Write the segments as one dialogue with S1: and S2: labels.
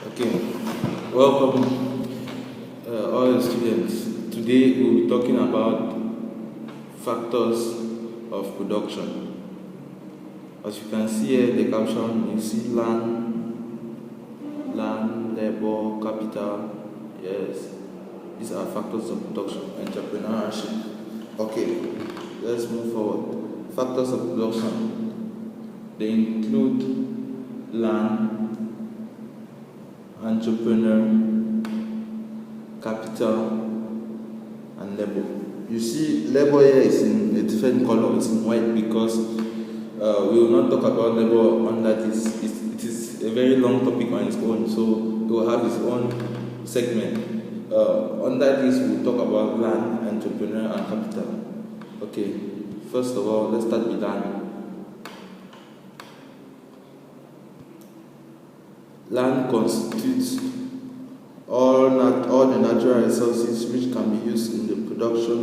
S1: Okay, welcome all the students. Today we'll be talking about factors of production. As you can see here, the caption, you see land, labor, capital. Yes, these are factors of production, entrepreneurship. Okay, let's move forward. Factors of production, they include land, entrepreneur, capital, and labor. You see, labor here is in a different color. It's in white because we will not talk about labor under this. It is a very long topic on its own, so it will have its own segment. Under this, we will talk about land, entrepreneur, and capital. Okay, first of all, let's start with land. Land constitutes all the natural resources which can be used in the production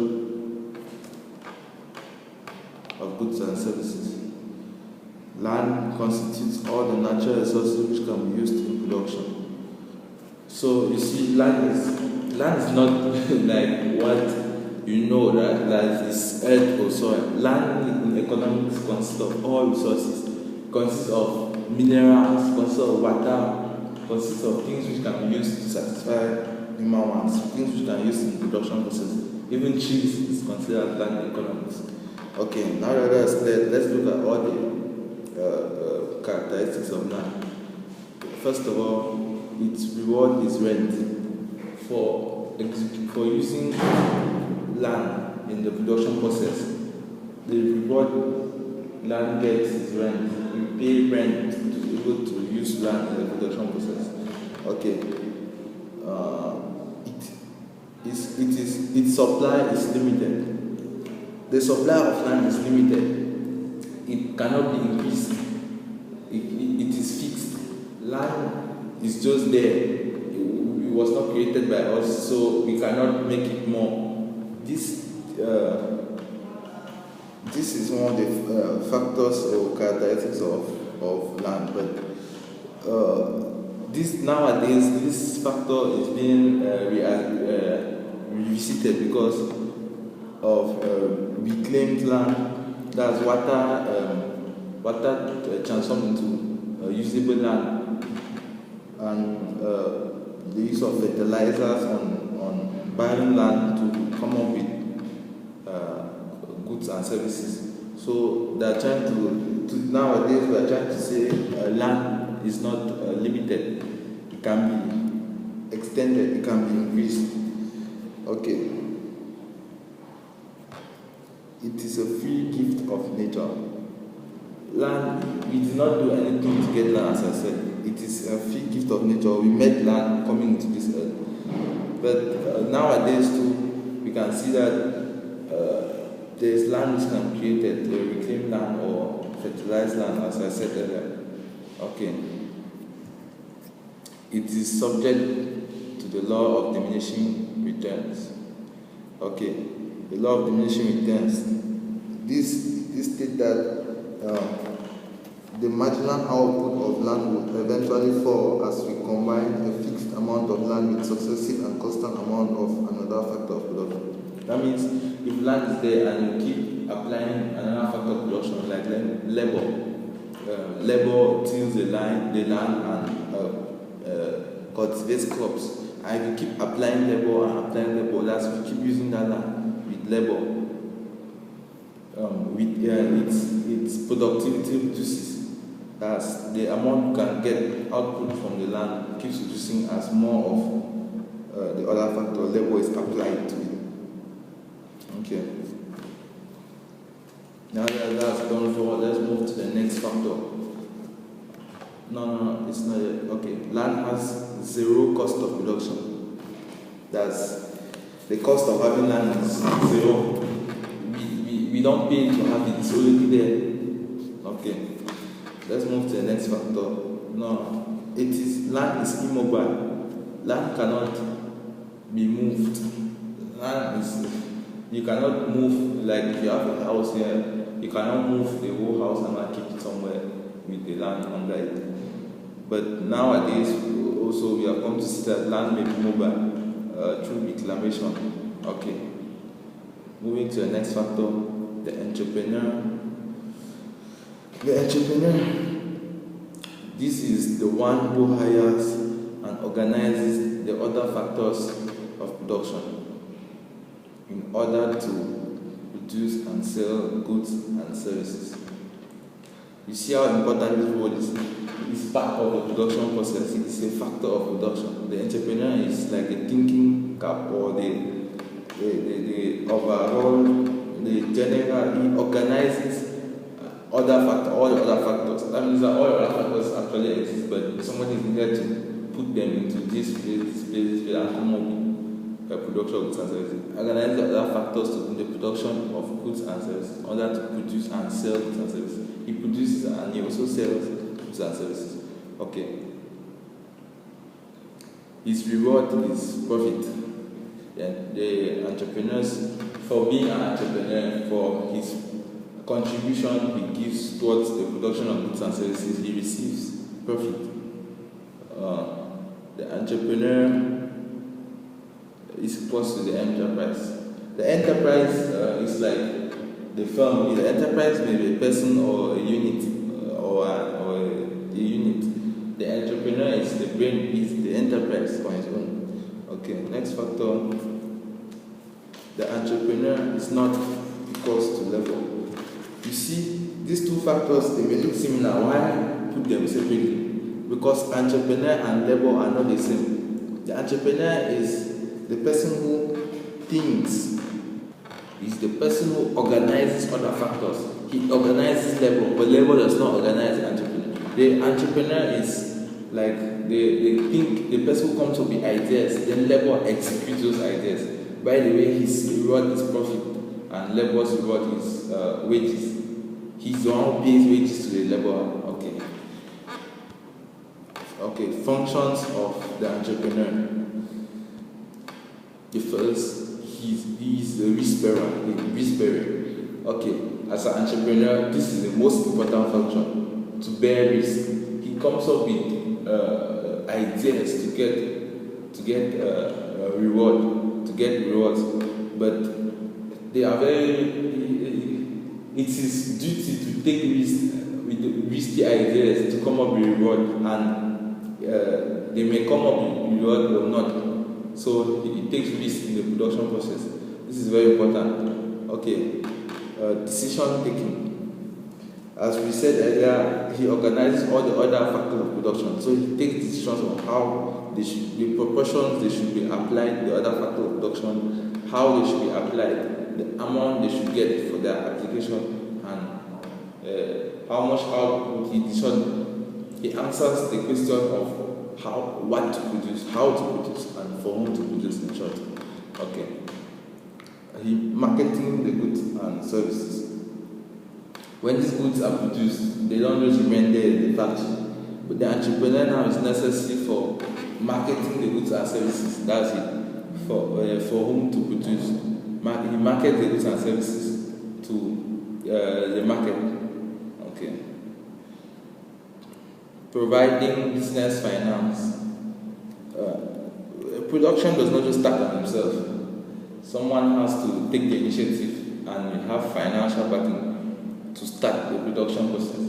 S1: of goods and services. Land constitutes all the natural resources which can be used in production. So you see, land is not like what you know that is earth or soil. Land in economics consists of all resources. It consists of minerals, consists of water, consists of things which can be used to satisfy human wants, things which can be used in production processes. Even trees is considered land economics. Okay, now let's look at all the characteristics of land. First of all, its reward is rent. For using land in the production process, the reward land gets is rent. You pay rent to be able to use land in the production process. Okay. Its supply is limited. The supply of land is limited. It cannot be increased. It is fixed. Land is just there. It was not created by us, so we cannot make it more. This is one of the factors or characteristics of land, but nowadays this factor is being revisited because of reclaimed land. That's water transformed into usable land, and the use of fertilizers on barren land to come up with goods and services. So they are trying to nowadays we are trying to say land is not limited. It can be extended. It can be increased. Okay. It is a free gift of nature. Land, we did not do anything to get land, as I said. It is a free gift of nature. We made land coming into this earth. But nowadays too, we can see that there is land which can be created, reclaimed land or fertilized land, as I said earlier. Okay. It is subject to the law of diminishing returns. Okay. The law of diminishing returns. This states that the marginal output of land will eventually fall as we combine a fixed amount of land with successive and constant amount of another factor of production. That means if land is there and you keep applying another factor of production like labor, labor tills the land and cultivates crops. And if you keep applying labor, that's if you keep using that land with labor, its productivity reduces. That's the amount you can get output from the land keeps reducing as more of the other factor, labor, is applied to it. Okay. Now that that's gone forward, let's move to the next factor. No, it's not yet. Okay. Land has zero cost of production. That's the cost of having land is zero. We don't pay to have it, it's already there. Okay. Let's move to the next factor. No, land is immobile. Land cannot be moved. You cannot move, like if you have a house here, you cannot move the whole house and not keep it somewhere with the land under it. But nowadays, so we have come to see that land may be mobile through reclamation. Okay. Moving to the next factor, the entrepreneur. The entrepreneur, this is the one who hires and organizes the other factors of production in order to produce and sell goods and services. You see how important this role is? It's part of the production process. It's a factor of production. The entrepreneur is like a thinking cap, or the overall, the general. He organizes all the other factors. That means that all other factors actually exist, but somebody is needed to put them into this place, and come up with production of goods and services. Organize the other factors to the production of goods and services in order to produce and sell goods and services. He produces and he also sells goods and services. Okay. His reward is profit. The entrepreneurs, for being an entrepreneur, for his contribution he gives towards the production of goods and services, he receives profit. The entrepreneur is equals to the enterprise. The enterprise is like the firm. The enterprise may be a person or a unit or a unit. The entrepreneur is the brain, is the enterprise on its own. Okay, next factor. The entrepreneur is not equals to level. You see, these two factors, they may look similar. Why put them separately? Because entrepreneur and labor are not the same. The entrepreneur is the person who thinks, is the person who organizes other factors. He organizes labor, but labor does not organize the entrepreneur. The entrepreneur is like they think, the person who comes up with ideas, then labor executes those ideas. By the way, his reward is profit and labor's reward is wages. He's the one who pays wages to the laborer. Okay, functions of the entrepreneur. The first, he is the risk bearer. Okay, as an entrepreneur, this is the most important function, to bear risk. He comes up with ideas to get reward, to get rewards, but they are it's his duty to take risk with risky ideas to come up with reward, and they may come up with reward or not. So it takes risk in the production process. This is very important. Okay, decision taking. As we said earlier, he organizes all the other factors of production. So he takes decisions on how the proportions they should be applied, the other factors of production, how they should be applied, the amount they should get for their application, and how much output he answers the question of what to produce, how to produce, and for whom to produce, in short. Okay. He marketing the goods and services. When these goods are produced, they don't just remain there in the factory. But the entrepreneur now is necessary for marketing the goods and services. That's it. For whom to produce. He markets the goods and services to the market. Okay. Providing business finance. Production does not just start on himself. Someone has to take the initiative and have financial backing to start the production process.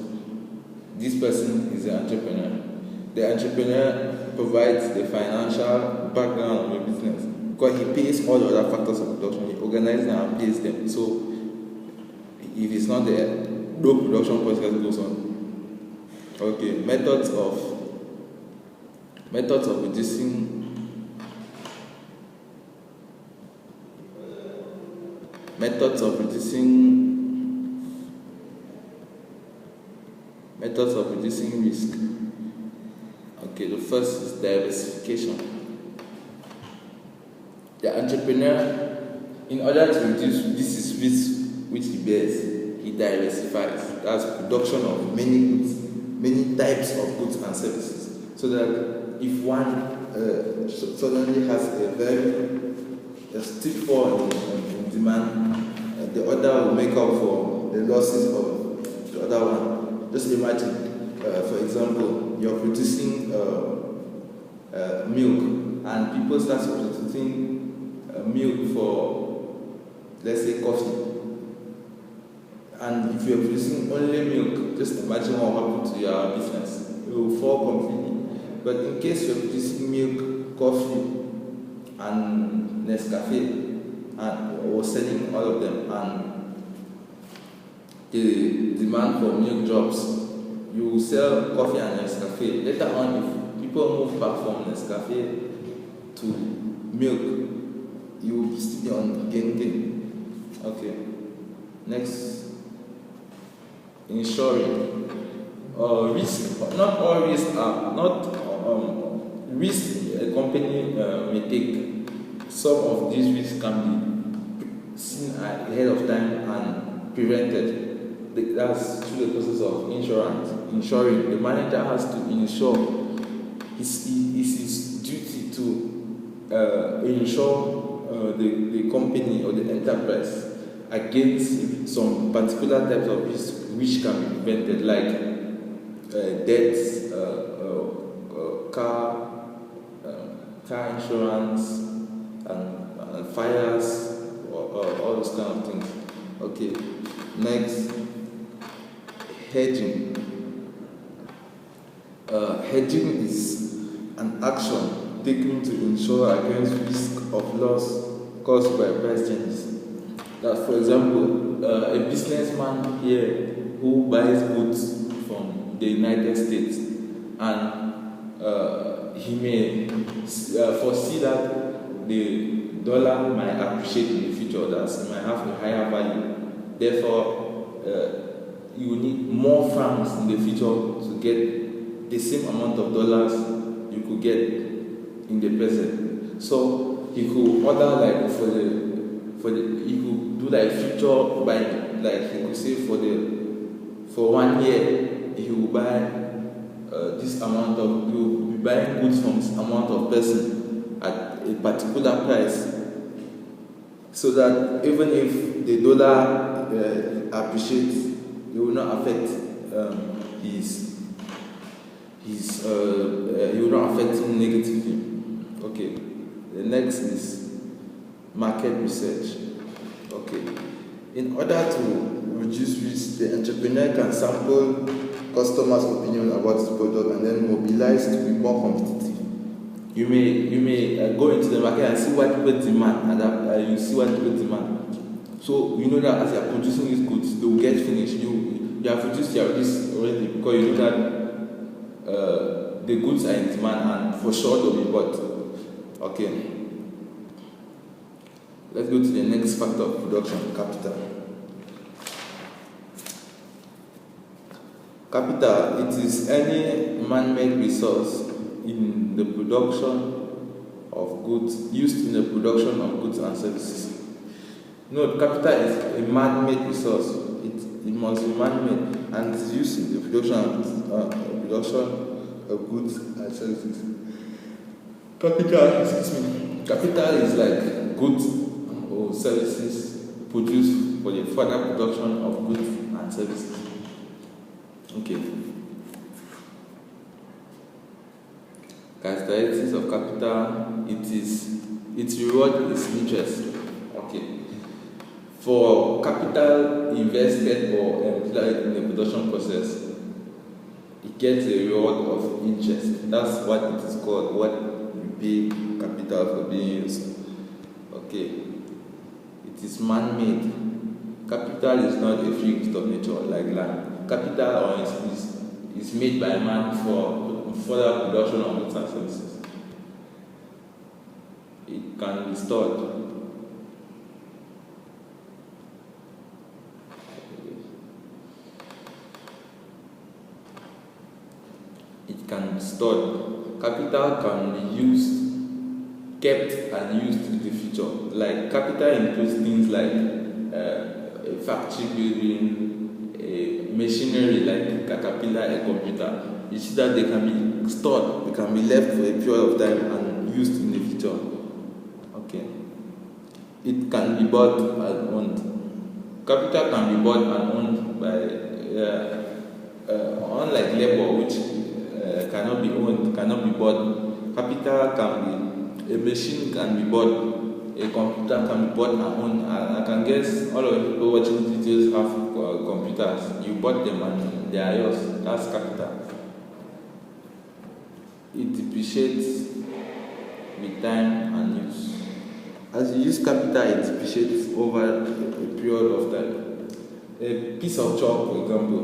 S1: This person is the entrepreneur. The entrepreneur provides the financial background of the business because he pays all the other factors of production. He organizes them and pays them. So if it's not there, no production process goes on. Okay, methods of reducing risk. Okay, the first is diversification. The entrepreneur, in order to reduce this risk which he bears, he diversifies. That's production of many goods, many types of goods and services, so that if one suddenly has a steep fall in demand, the other will make up for the losses of the other one. Just imagine, for example, you're producing milk, and people start substituting milk for, let's say, coffee. And if you're producing only milk, just imagine what will happen to your business. It will fall completely. But in case you're producing milk, coffee, and Nescafe, or selling all of them, and the demand for milk drops, you will sell coffee and Nescafe. Later on, if people move back from Nescafe to milk, you will still be on gain. Okay. Next. Insuring. Risk. Not all risks are not risk a company may take. Some of these risks can be seen ahead of time and prevented. That's through the process of insurance. Insuring. The manager has to insure. It's his duty to insure the company or the enterprise against some particular types of risk which can be prevented, like deaths, car insurance, and fires, all those kind of things. Okay. Next, hedging. Hedging is an action taken to ensure against risk of loss caused by price changes. That, for example, a businessman here who buys goods from the United States, and he may foresee that the dollar might appreciate in the future, that it might have a higher value. Therefore, you will need more farms in the future to get the same amount of dollars you could get in the present. So he could order like he could do like future buying, like he could say for 1 year he will buy this amount of, he will be buying goods from this amount of person at a particular price, so that even if the dollar appreciates, it will not affect it will not affect him negatively. Okay. The next is market research. Okay. In order to reduce risk, the entrepreneur can sample customers' opinion about his product and then mobilize to be more competitive. You may go into the market and see what people demand, and you see what people demand. So you know that as you are producing these goods, they will get finished. You have produced your risk already, because you know that the goods are in demand and for sure they'll be bought. Okay. Let's go to the next factor of production: capital. Capital, it is any man-made resource in the production of goods, used in the production of goods and services. No, capital is a man-made resource. It must be man-made, and it is used in the production of goods and services. Capital is like goods or services produced for the further production of goods and services. Okay. Characteristics of capital: its reward is interest. Okay. For capital invested or employed in the production process, it gets a reward of interest. That's what it is called, what you pay capital for being used. Okay. It is man-made. Capital is not a free gift of nature like land. Capital is made by man for further production of goods and services. It can be stored. It can be stored. Capital can be used, kept and used in the future. Like capital includes things like a factory building, a machinery like Caterpillar, a computer. You see that they can be stored, they can be left for a period of time and used in the future. Okay. It can be bought and owned. Capital can be bought and owned by, unlike labor, which cannot be owned, cannot be bought. capital can be, a machine can be bought, a computer can be bought and owned. I can guess all of you people watching videos have computers. You bought them and they are yours. That's capital. It depreciates with time and use. As you use capital, it depreciates over a period of time. A piece of chalk, for example,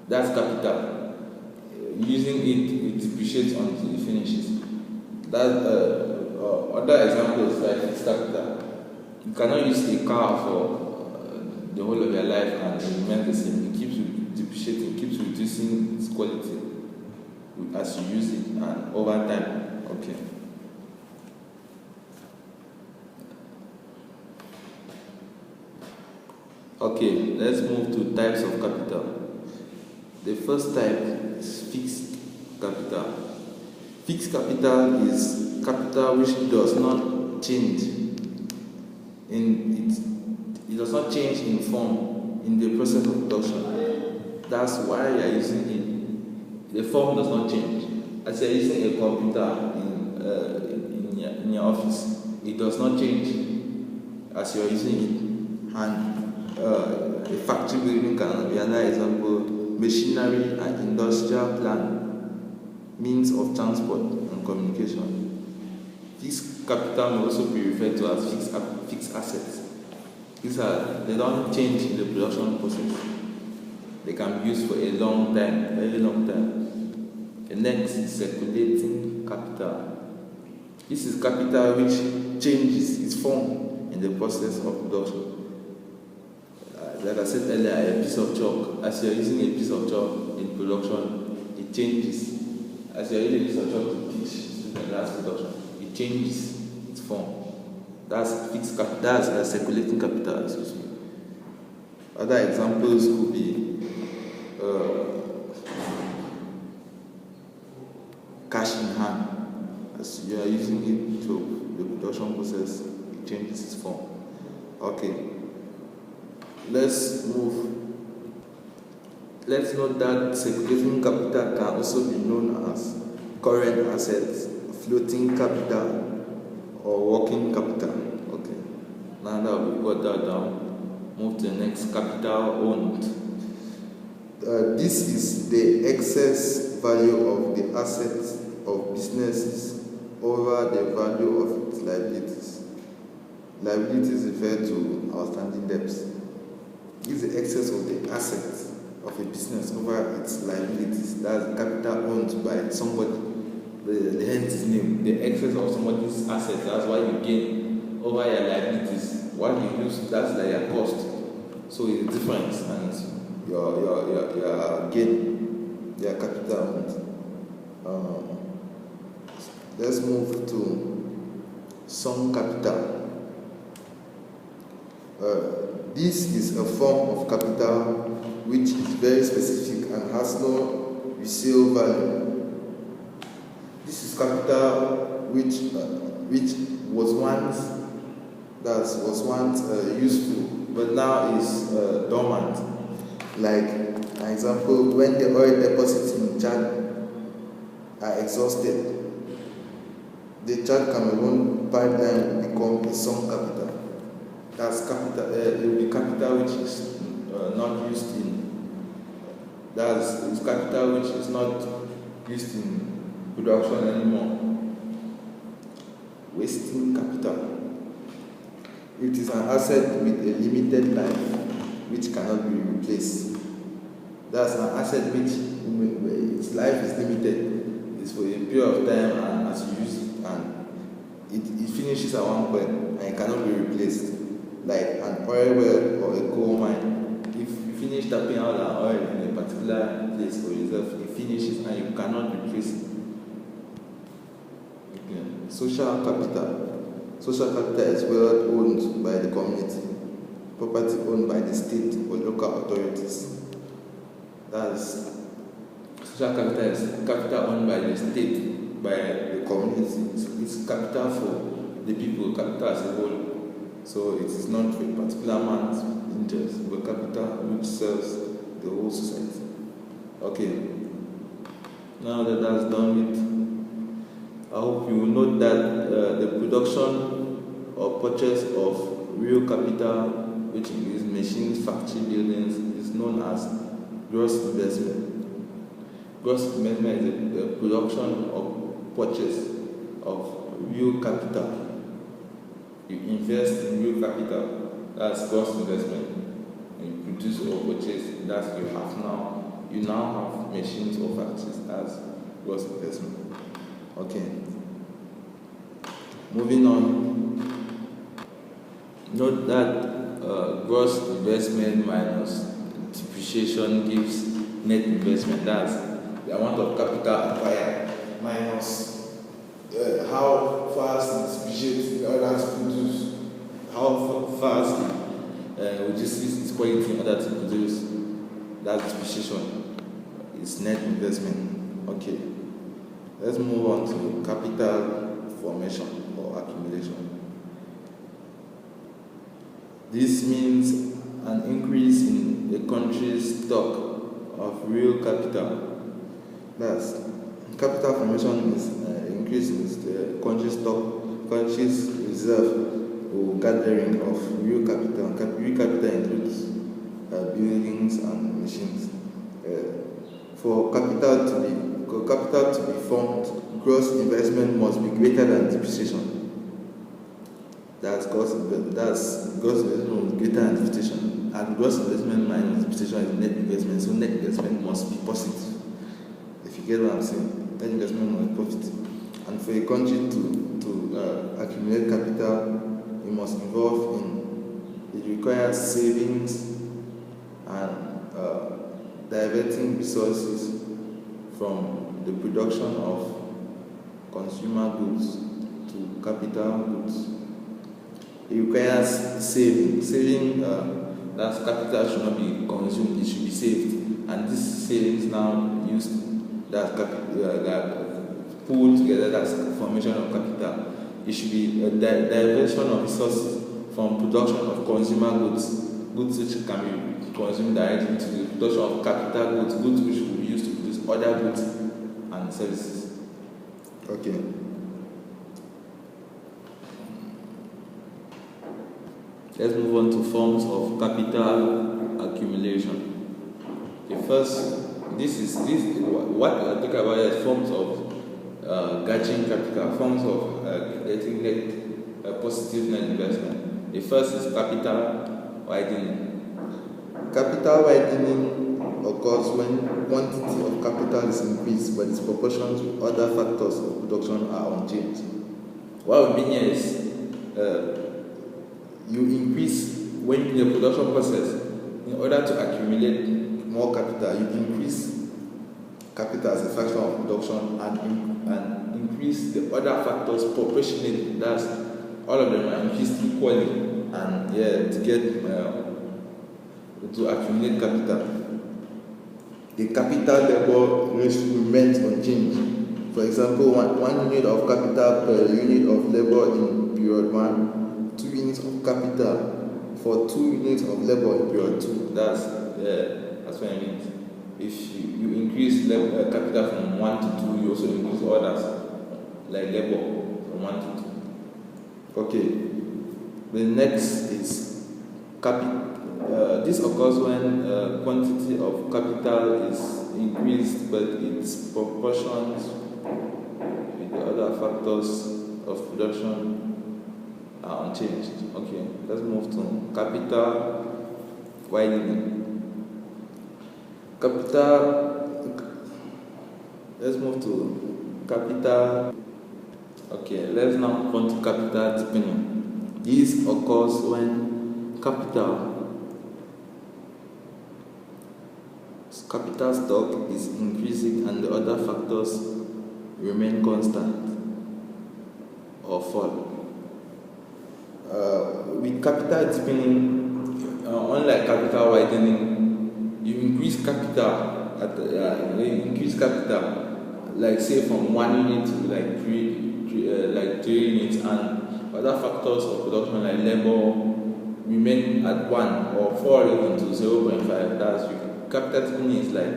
S1: that's capital. Using it, it depreciates until it finishes. That other examples like fixed capital. You cannot use a car for the whole of your life and it remains the same. It keeps depreciating, keeps reducing its quality as you use it and over time. Okay. Okay, let's move to types of capital. The first type is fixed capital. Fixed capital is capital which does not change it does not change in form in the process of production. That's why you are using it. The form does not change. As you are using a computer in your office, it does not change as you are using it. And a factory building can be another example. Machinery and industrial plan, means of transport and communication. Fixed capital may also be referred to as fixed assets. They don't change in the production process. They can be used for a long time, very long time. The next is circulating capital. This is capital which changes its form in the process of production. Like I said earlier, a piece of chalk. As you are using a piece of chalk in production, it changes. As you are using a piece of chalk to teach in the last production, it changes its form. That's fixed capital. That's a circulating capital. Other examples could be cash in hand. As you are using it to the production process, it changes its form. Okay. Let's move. Let's note that circulating capital can also be known as current assets, floating capital, or working capital. Okay. Now that we've got that down, move to the next, capital owned. This is the excess value of the assets of businesses over the value of its liabilities. Liabilities refer to outstanding debts. This is the excess of the assets of a business over its liabilities. That's capital owned by somebody. The hence name, the excess of somebody's assets. That's why you gain over your liabilities. What you use, that's like your cost. So it's different, and your gain, your capital owned. Let's move to sunk capital. This is a form of capital which is very specific and has no resale value. This is capital which was once useful, but now is dormant. Like an example, when the oil deposits in Chad are exhausted, the Chad Cameroon pipeline will become a sunk capital. That's capital. It will be capital which is not used in. It's capital which is not used in production anymore. Wasting capital. It is an asset with a limited life which cannot be replaced. That's an asset which its life is limited. It's for a period of time, and as you use it, and it finishes at one point and it cannot be replaced. Like an oil well or a coal mine. If you finish tapping out an oil in a particular place for yourself, it finishes and you cannot replace it. Okay. Social capital. Social capital is wealth owned by the community, property owned by the state or local authorities. That's social capital is capital owned by the state, by the community. It's capital for the people, capital as a whole. So it is not for a particular man's interest, but capital which serves the whole society. Okay. Now that that's done with I hope you note that the production or purchase of real capital, which is machines, factory buildings, is known as gross investment. Gross investment is the production or purchase of real capital. You invest in real capital, that's gross investment. You produce or purchase, that's you have now. You now have machines or factories, that's gross investment. Okay. Moving on. Note that gross investment minus depreciation gives net investment. That's the amount of capital acquired minus how fast it depreciates in order to produce, how fast it reduces its quality in order to produce. That's depreciation. It's net investment. Okay. Let's move on to capital formation or accumulation. This means an increase in the country's stock of real capital. That's capital formation is increases the country's reserve or gathering of real capital. Real capital includes buildings and machines. For capital to be formed, gross investment must be greater than depreciation. That's gross investment must be greater than depreciation, and gross investment minus depreciation is net investment. So net investment must be positive. If you get what I'm saying, net investment must be positive. And for a country to accumulate capital, it must involve it requires savings and diverting resources from the production of consumer goods to capital goods. It requires saving. That capital should not be consumed; it should be saved. And this savings now used that pulled together. That's formation of capital. It should be a diversion of resources from production of consumer goods which can be consumed directly to the production of capital goods which will be used to produce other goods and services. Okay. Let's move on to forms of capital accumulation. Okay, first, what I talk about is forms of gathering capital, forms of getting positive net investment. The first is capital widening. Capital widening occurs when quantity of capital is increased, but its proportion to other factors of production are unchanged. What we mean here is you increase when in the production process, in order to accumulate more capital, you increase capital as a fraction of production and increase the other factors proportionately. That's all of them are increased equally, and to get to accumulate capital. The capital labor ratio remains unchanged. For example, one unit of capital per unit of labor in period 1, 2 units of capital for 2 units of labor in period 2. That's what I mean. If you increase capital from 1 to 2, you also increase others like labor from 1 to 2. Okay. The next is capital. This occurs when quantity of capital is increased, but its proportions with the other factors of production are unchanged. Okay, let's move to capital widening. Let's move to capital. Okay, let's now move on to capital deepening. This occurs when capital stock is increasing and the other factors remain constant or fall. With capital deepening, unlike capital widening, you increase capital like say from 1 unit to like 3 units, and other factors of production like labor remain at 1 or fall even to 0.5. That's capital deepening is like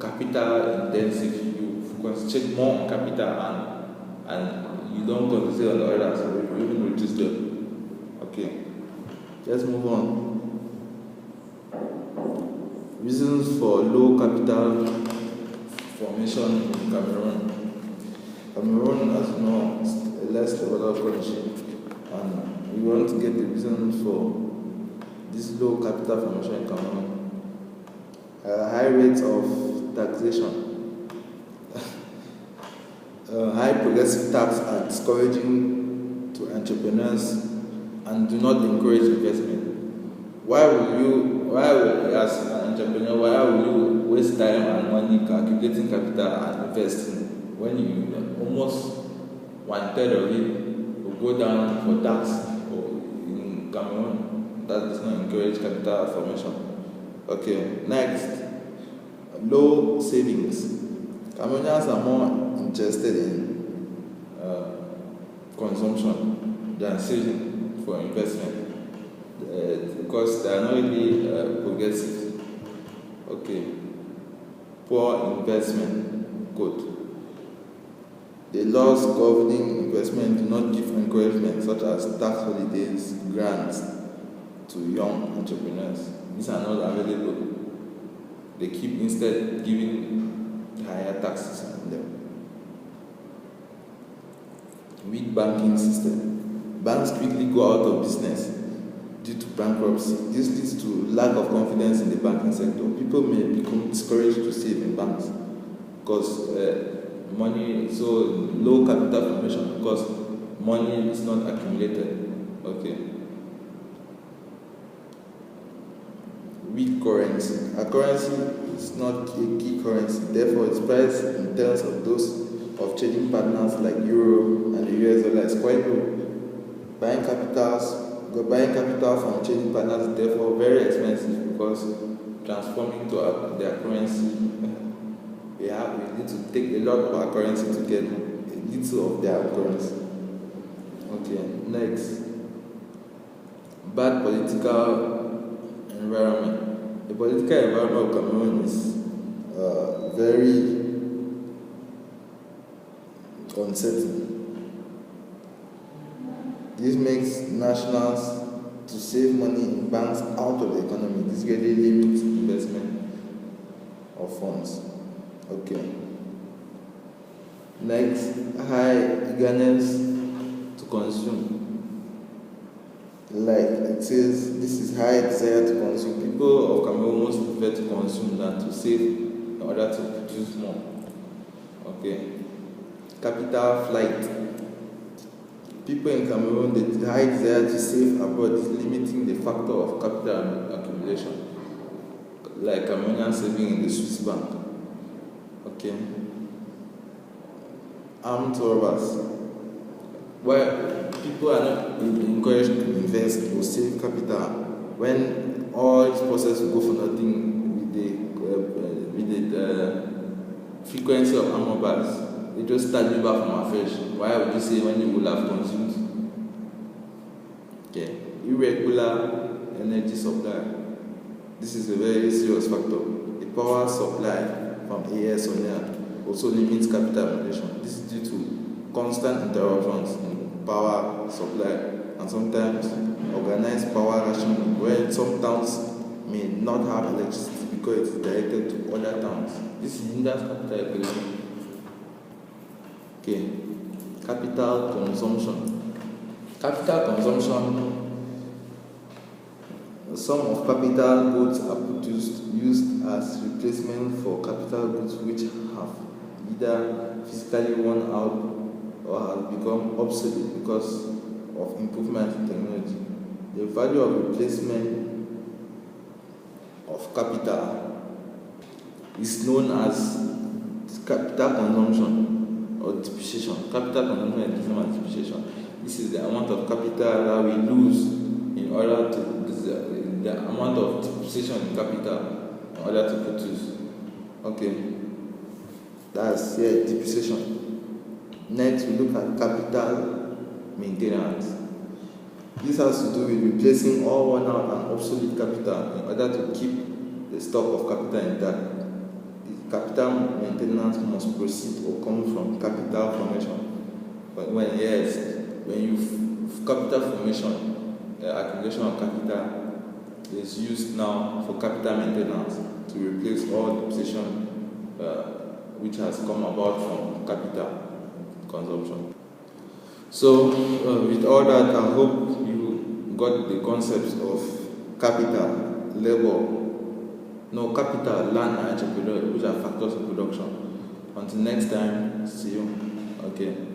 S1: capital intensive. You concentrate more on capital and you don't concentrate on the others, so you even reduce them. Okay, let's move on. Reasons for low capital formation in Cameroon. Cameroon, as you know, is a less developed country, and we want to get the reasons for this low capital formation in Cameroon. High rates of taxation. High progressive tax are discouraging to entrepreneurs and do not encourage investment. As an entrepreneur, why will you waste time and money calculating capital and investing when you almost 1/3 of it will go down for tax or in Cameroon? That does not encourage capital formation. Okay, next, low savings. Cameroonians are more interested in consumption than saving for investment because they are not really progressive. Okay, poor investment. Good. The laws governing investment do not give encouragement such as tax holidays, grants to young entrepreneurs. These are not available. They keep instead giving higher taxes on them. Weak banking system. Banks quickly go out of business due to bankruptcy. This leads to lack of confidence in the banking sector. People may become discouraged to save in banks because low capital formation because money is not accumulated. Okay. Weak currency. A currency is not a key currency, therefore its price in terms of those of trading partners like Euro and the US dollar is quite low. Buying capital from trading partners is therefore very expensive because transforming to their currency, we need to take a lot of our currency to get a little of their currency. Okay, next. Bad political environment. The political environment of Cameroon is very uncertain. This makes nationals to save money in banks out of the economy. This really limits investment of funds. Okay. Next, high eagerness to consume. Like it says, this is high desire to consume. People of Cameroon most prefer to consume than to save in order to produce more. Okay. Capital flight. People in Cameroon, the high desire to save abroad is limiting the factor of capital accumulation. Like Cameroonian saving in the Swiss bank. Okay. Armed robbers. Where people are not encouraged to invest or save capital when all this process will go for nothing with the frequency of armed robbers. They just start you back from afresh. Why would you say when you will have consumed? Okay. Irregular energy supply. This is a very serious factor. The power supply from AS on air also limits capital accumulation. This is due to constant interruptions in power supply and sometimes organized power rationing where some towns may not have electricity because it is directed to other towns. This hinders capital accumulation. Okay. Capital consumption. Capital consumption. Some of capital goods are used as replacement for capital goods which have either physically worn out or have become obsolete because of improvement in technology. The value of replacement of capital is known as capital consumption or depreciation. Capital consumption is the same as depreciation. This is the amount of capital that we lose in order to the amount of depreciation in capital in order to produce. Okay, that's depreciation. Next, we look at capital maintenance. This has to do with replacing all worn out and obsolete capital in order to keep the stock of capital intact. The capital maintenance must proceed or come from capital formation. when you capital formation, accumulation of capital is used now for capital maintenance to replace all depreciation which has come about from capital consumption. So, with all that, I hope you got the concepts of capital, capital, land, and entrepreneur, which are factors of production. Until next time, see you. Okay.